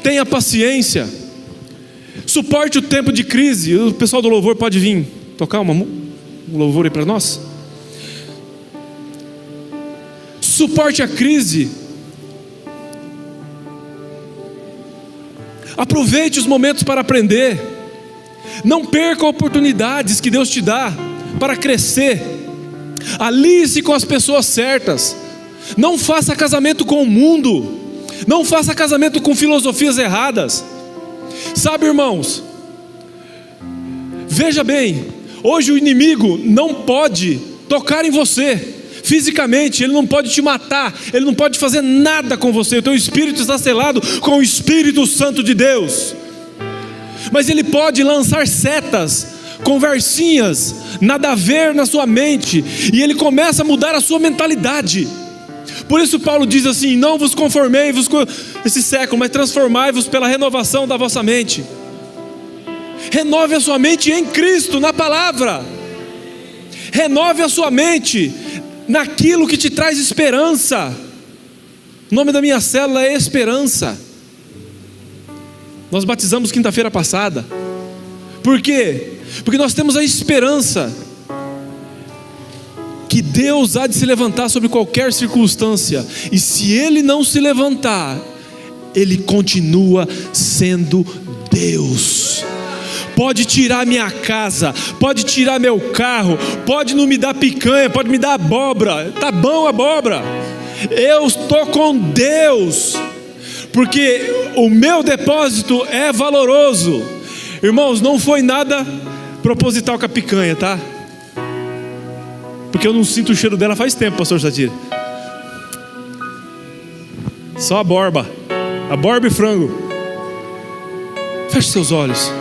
Tenha paciência, suporte o tempo de crise. O pessoal do louvor pode vir tocar um louvor aí para nós. Suporte a crise. Aproveite os momentos para aprender. Não perca oportunidades que Deus te dá para crescer. Alie-se com as pessoas certas. Não faça casamento com o mundo. Não faça casamento com filosofias erradas. Sabe, irmãos, veja bem, hoje o inimigo não pode tocar em você fisicamente, ele não pode te matar, ele não pode fazer nada com você. O teu espírito está selado com o Espírito Santo de Deus, mas ele pode lançar setas, conversinhas, nada a ver na sua mente, e ele começa a mudar a sua mentalidade. Por isso Paulo diz assim: não vos conformei-vos com esse século, mas transformai-vos pela renovação da vossa mente. Renove a sua mente em Cristo, na palavra. Renove a sua mente naquilo que te traz esperança. O nome da minha célula é Esperança. Nós batizamos quinta-feira passada. Por quê? Porque nós temos a esperança que Deus há de se levantar sobre qualquer circunstância, e se Ele não se levantar, Ele continua sendo Deus. Pode tirar minha casa, pode tirar meu carro, pode não me dar picanha, pode me dar abóbora, tá bom abóbora, eu estou com Deus, porque o meu depósito é valoroso. Irmãos, não foi nada proposital com a picanha, tá? Porque eu não sinto o cheiro dela faz tempo, pastor Satir. Só a borba e frango. Feche seus olhos.